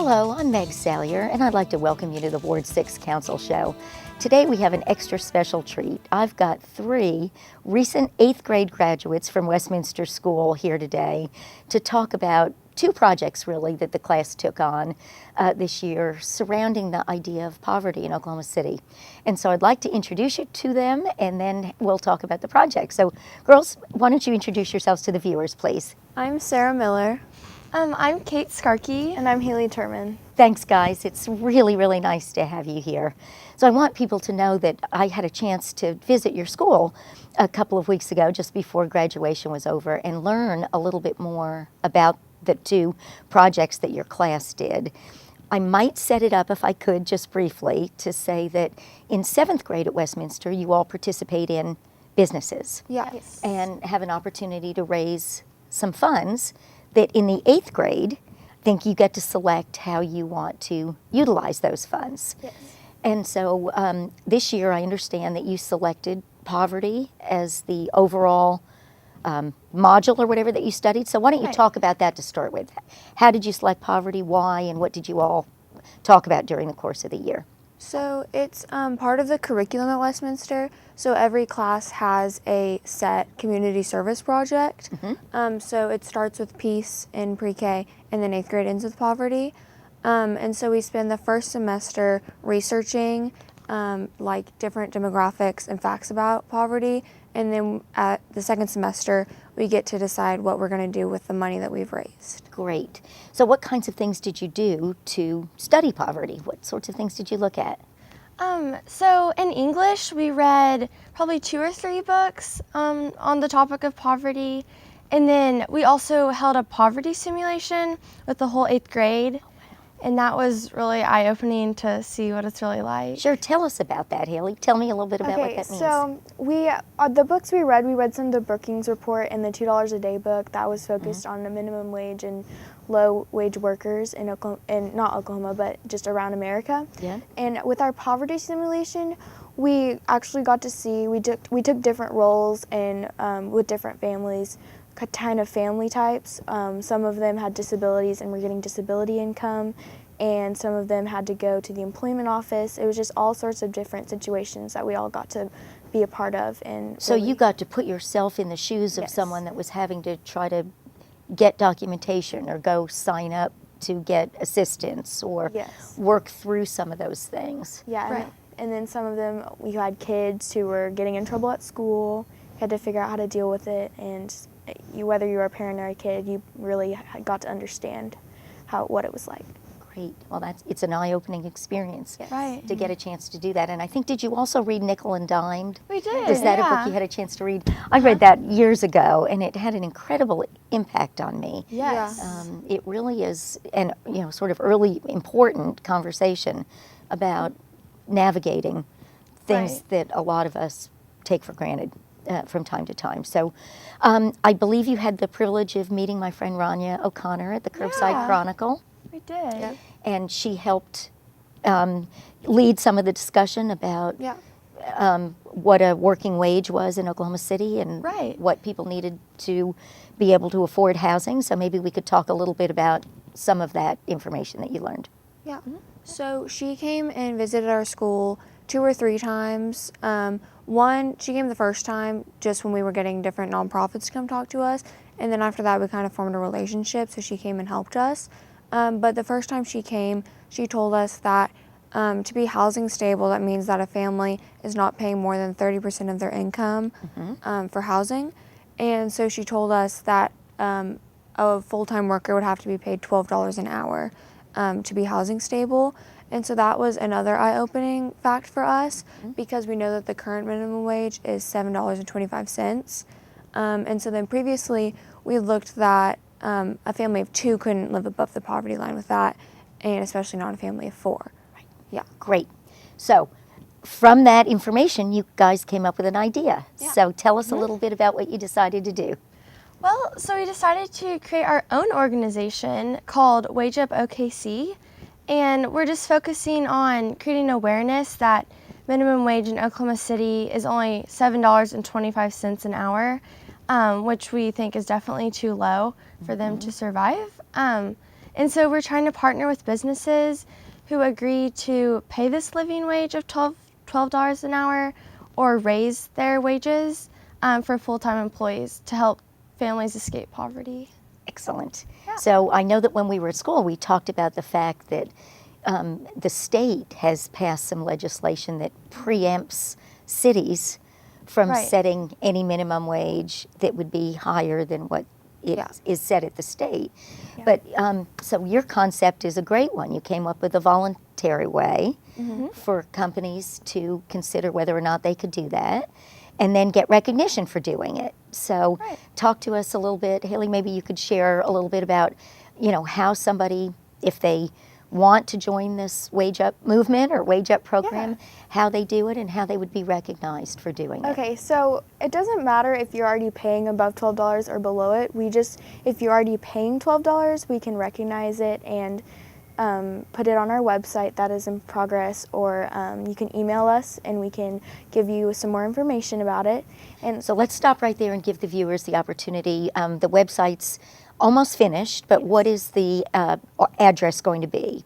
Hello, I'm Meg Salyer, and I'd like to welcome you to the Ward 6 Council Show. Today we have an extra special treat. I've got 3 recent 8th grade graduates from Westminster School here today to talk about 2 projects really that the class took on this year surrounding the idea of poverty in Oklahoma City. And so I'd like to introduce you to them, and then we'll talk about the project. So girls, why don't you introduce yourselves to the viewers, please? I'm Sarah Miller. I'm Kate Skarkey. And I'm Haley Turman. Thanks, guys. It's really, really nice to have you here. So I want people to know that I had a chance to visit your school a couple of weeks ago, just before graduation was over, and learn a little bit more about the 2 projects that your class did. I might set it up, if I could, just briefly, to say that in 7th grade at Westminster, you all participate in businesses. Yes. And have an opportunity to raise some funds that in the 8th grade, I think you get to select how you want to utilize those funds. Yes. And so this year I understand that you selected poverty as the overall module or whatever that you studied. So why don't you talk about that to start with? How did you select poverty, why, and what did you all talk about during the course of the year? So it's part of the curriculum at Westminster. So every class has a set community service project. Mm-hmm. So it starts with peace in pre-K, and then 8th grade ends with poverty. And so we spend the first semester researching like different demographics and facts about poverty. And then at the second semester, we get to decide what we're going to do with the money that we've raised. Great. So what kinds of things did you do to study poverty? What sorts of things did you look at? So in English, we read probably 2 or 3 books on the topic of poverty. And then we also held a poverty simulation with the whole 8th grade. And that was really eye-opening to see what it's really like. Sure, tell us about that, Haley. Tell me a little bit about what that means. So the books we read some of the Brookings Report and the $2 a day book that was focused on the minimum wage and low wage workers in Oklahoma, and not Oklahoma, but just around America. Yeah. And with our poverty simulation, we actually got to see, we took different roles and with different families, kind of family types. Some of them had disabilities and were getting disability income, and some of them had to go to the employment office. It was just all sorts of different situations that we all got to be a part of. And so you got to put yourself in the shoes of Yes. someone that was having to try to get documentation or go sign up to get assistance or Yes. work through some of those things. Yeah, Right. and then some of them, we had kids who were getting in trouble at school, had to figure out how to deal with it, and whether you were a parent or a kid, you really got to understand what it was like. Great. Well, it's an eye-opening experience Right. to get a chance to do that. And I think, did you also read Nickel and Dimed? We did. Is that a book you had a chance to read? I read that years ago, and it had an incredible impact on me. Yes. It really is an sort of early important conversation about navigating things Right. that a lot of us take for granted from time to time. So I believe you had the privilege of meeting my friend Rania O'Connor at the Curbside Yeah. Chronicle, We did. and she helped lead some of the discussion about what a working wage was in Oklahoma City and Right. what people needed to be able to afford housing. So maybe we could talk a little bit about some of that information that you learned. Yeah. So she came and visited our school 2 or 3 times. She came the first time just when we were getting different nonprofits to come talk to us. And then after that, we kind of formed a relationship, so she came and helped us. But the first time she came, she told us that to be housing stable, that means that a family is not paying more than 30% of their income for housing. And so she told us that a full-time worker would have to be paid $12 an hour to be housing stable. And so that was another eye-opening fact for us because we know that the current minimum wage is $7.25. And so then previously we looked that a family of 2 couldn't live above the poverty line with that, and especially not a family of 4. Right. Yeah. Great. So from that information, you guys came up with an idea. Yeah. So tell us a little bit about what you decided to do. Well, so we decided to create our own organization called WageUpOKC, and we're just focusing on creating awareness that minimum wage in Oklahoma City is only $7.25 an hour, which we think is definitely too low for them to survive. And so we're trying to partner with businesses who agree to pay this living wage of $12 an hour or raise their wages for full-time employees to help families escape poverty. Excellent. So I know that when we were at school, we talked about the fact that the state has passed some legislation that preempts cities from Right. setting any minimum wage that would be higher than what is set at the state. But so your concept is a great one. You came up with a voluntary way for companies to consider whether or not they could do that and then get recognition for doing it. So talk to us a little bit. Haley, maybe you could share a little bit about, how somebody, if they want to join this Wage Up movement or Wage Up program, how they do it and how they would be recognized for doing it. Okay, so it doesn't matter if you're already paying above $12 or below it. If you're already paying $12, we can recognize it and put it on our website that is in progress, or you can email us and we can give you some more information about it. And So let's stop right there and give the viewers the opportunity. The website's almost finished, but what is the address going to be?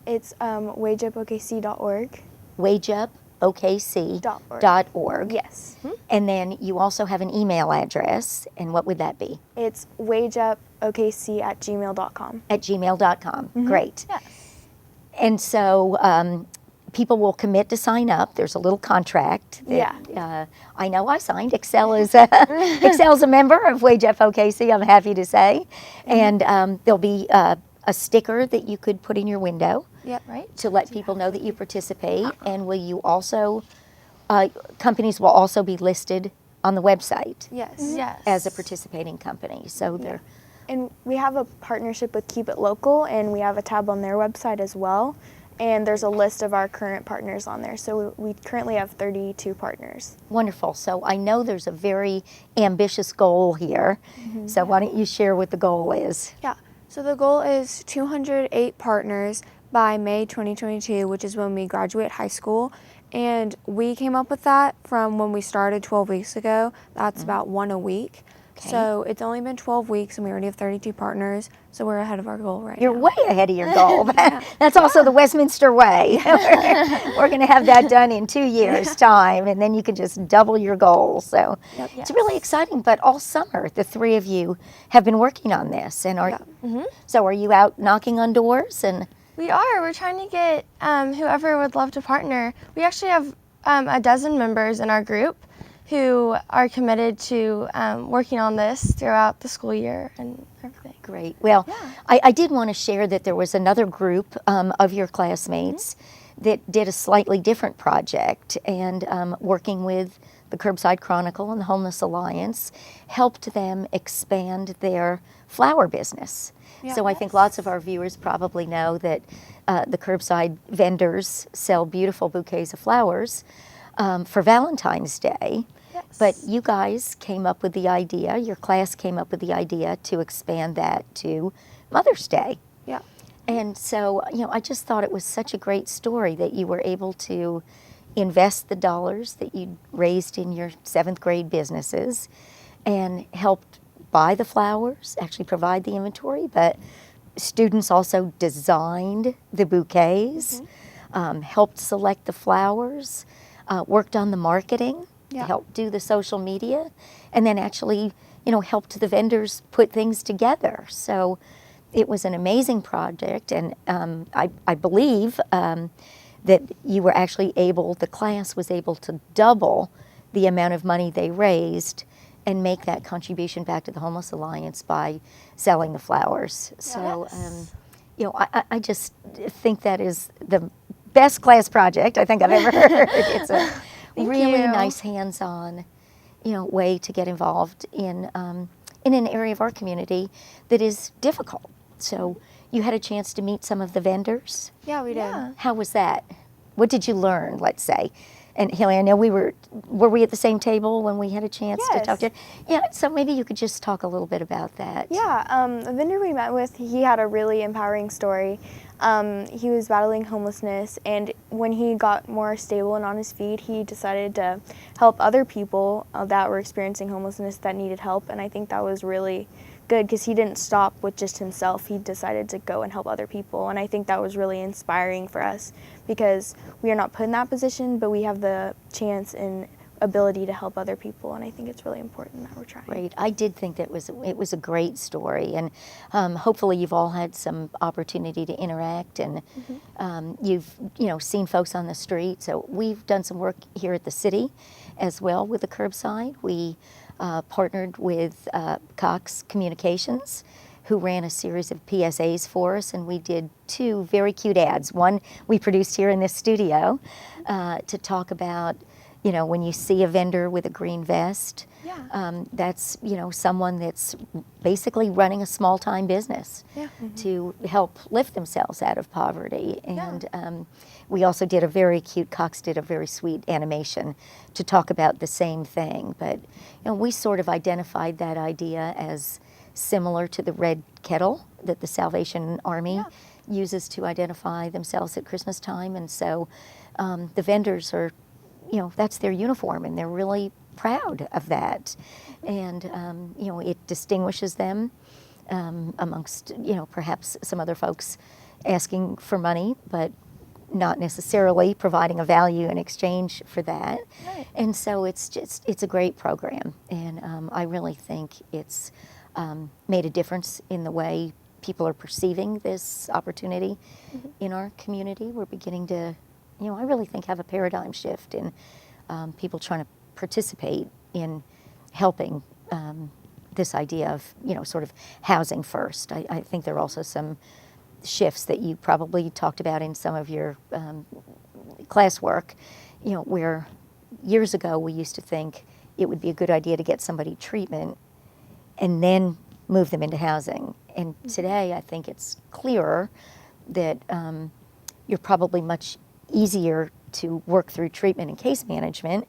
it's WageUpOKC.org. WageUpOKC.org. Yes. And then you also have an email address, and what would that be? It's WageUpOKC@gmail.com. At gmail.com. Great. Yes. And so people will commit to sign up. There's a little contract. That, I know I signed. Excel's a member of Wage Up OKC, I'm happy to say. And there'll be a sticker that you could put in your window to let people know that you participate. And will you also, companies will also be listed on the website Yes. Yes. as a participating company. So they're And we have a partnership with Keep It Local, and we have a tab on their website as well. And there's a list of our current partners on there. So we currently have 32 partners. wonderful. So I know there's a very ambitious goal here. So why don't you share what the goal is? Yeah. So the goal is 208 partners by May 2022, which is when we graduate high school. And we came up with that from when we started 12 weeks ago. That's about one a week. Okay. So it's only been 12 weeks and we already have 32 partners. So we're ahead of our goal right You're now. way ahead of your goal. That's also the Westminster way. We're going to have that done in 2 years' time, and then you can just double your goal. So it's really exciting. But all summer, the three of you have been working on this. And so are you out knocking on doors? And We are. We're trying to get whoever would love to partner. We actually have a dozen members in our group who are committed to working on this throughout the school year and everything. Great. Well, I did want to share that there was another group of your classmates that did a slightly different project, and working with the Curbside Chronicle and the Homeless Alliance helped them expand their flower business. So I think lots of our viewers probably know that the curbside vendors sell beautiful bouquets of flowers for Valentine's Day. But you guys came up with the idea, your class came up with the idea to expand that to Mother's Day. Yeah. And so, I just thought it was such a great story that you were able to invest the dollars that you raised in your 7th grade businesses and helped buy the flowers, actually provide the inventory, but students also designed the bouquets, helped select the flowers, worked on the marketing, helped do the social media, and then actually, helped the vendors put things together. So it was an amazing project, and I believe that you were actually the class was able to double the amount of money they raised and make that contribution back to the Homeless Alliance by selling the flowers. So, I just think that is the best class project I think I've ever heard. It's a really nice hands-on, way to get involved in an area of our community that is difficult. So you had a chance to meet some of the vendors. Yeah, we did. How was that? What did you learn, let's say? And Haley, I know were we at the same table when we had a chance to talk to you? Yeah, so maybe you could just talk a little bit about that. Yeah, the vendor we met with, he had a really empowering story. He was battling homelessness, and when he got more stable and on his feet, he decided to help other people that were experiencing homelessness that needed help, and I think that was really good because he didn't stop with just himself. He decided to go and help other people, and I think that was really inspiring for us because we are not put in that position, but we have the chance and ability to help other people, and I think it's really important that we're trying. Great. I did think that it was a great story, and hopefully you've all had some opportunity to interact, and you've seen folks on the street. So we've done some work here at the city as well with the curbside. We partnered with Cox Communications, who ran a series of PSAs for us, and we did 2 very cute ads. One we produced here in this studio to talk about, when you see a vendor with a green vest, that's, someone that's basically running a small-time business to help lift themselves out of poverty. And we also did Cox did a very sweet animation to talk about the same thing. But, we sort of identified that idea as similar to the red kettle that the Salvation Army uses to identify themselves at Christmas time. And so the vendors are, that's their uniform, and they're really proud of that. And, it distinguishes them amongst, perhaps some other folks asking for money, but not necessarily providing a value in exchange for that. Right. And so it's a great program. And I really think it's made a difference in the way people are perceiving this opportunity in our community. We're beginning to, I really think, have a paradigm shift in people trying to participate in helping this idea of, sort of housing first. I think there are also some shifts that you probably talked about in some of your classwork, where years ago we used to think it would be a good idea to get somebody treatment and then move them into housing. And today I think it's clearer that you're probably much easier to work through treatment and case management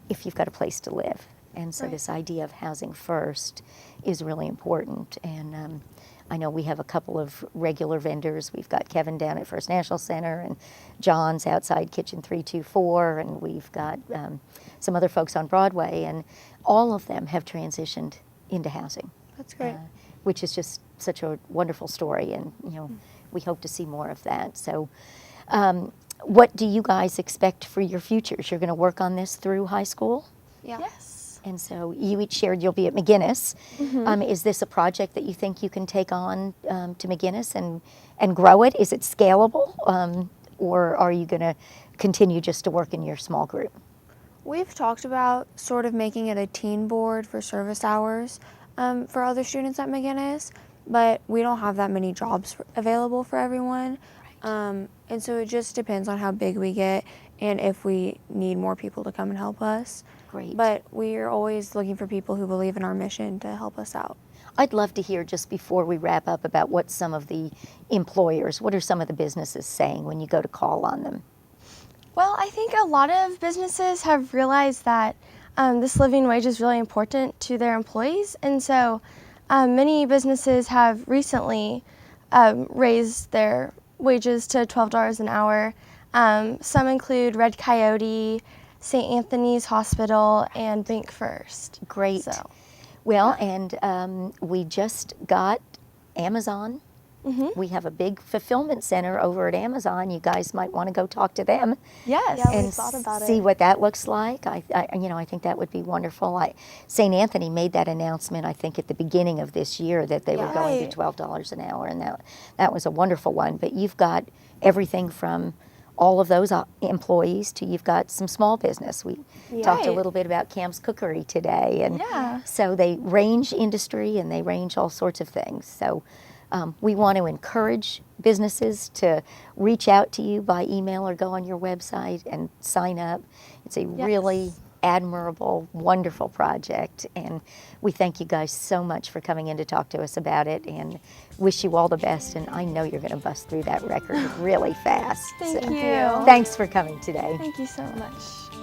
if you've got a place to live. And so this idea of housing first is really important. And I know we have a couple of regular vendors. We've got Kevin down at First National Center, and John's outside Kitchen 324, and we've got some other folks on Broadway, and all of them have transitioned into housing. That's great. Which is just such a wonderful story, and we hope to see more of that. So what do you guys expect for your futures? You're going to work on this through high school? Yeah. Yes. And so you each shared you'll be at McGinnis. Is this a project that you think you can take on to McGinnis and grow it? Is it scalable? Or are you going to continue just to work in your small group? We've talked about sort of making it a teen board for service hours for other students at McGinnis, but we don't have that many jobs available for everyone. Right. And so it just depends on how big we get and if we need more people to come and help us. Great. But we are always looking for people who believe in our mission to help us out. I'd love to hear, just before we wrap up, about what some of the employers, what are some of the businesses saying when you go to call on them? Well, I think a lot of businesses have realized that this living wage is really important to their employees, and so many businesses have recently raised their wages to $12 an hour. Some include Red Coyote, St. Anthony's Hospital, and Bank First. Great. So, well, and we just got Amazon. We have a big fulfillment center over at Amazon. You guys might want to go talk to them. yes. Yeah, we And thought about see it. what that looks like. I think that would be wonderful. St. Anthony made that announcement, I think, at the beginning of this year that they were going Right. to $12 an hour, and that was a wonderful one. But you've got everything from all of those employees to you've got some small business. We talked a Right. little bit about Cam's Cookery today, and Yeah. so they range industry and they range all sorts of things. So we want to encourage businesses to reach out to you by email or go on your website and sign up. It's a really admirable, wonderful project, and we thank you guys so much for coming in to talk to us about it, and wish you all the best. And I know you're going to bust through that record really fast. Thank So you. thanks for coming today. Thank you so much.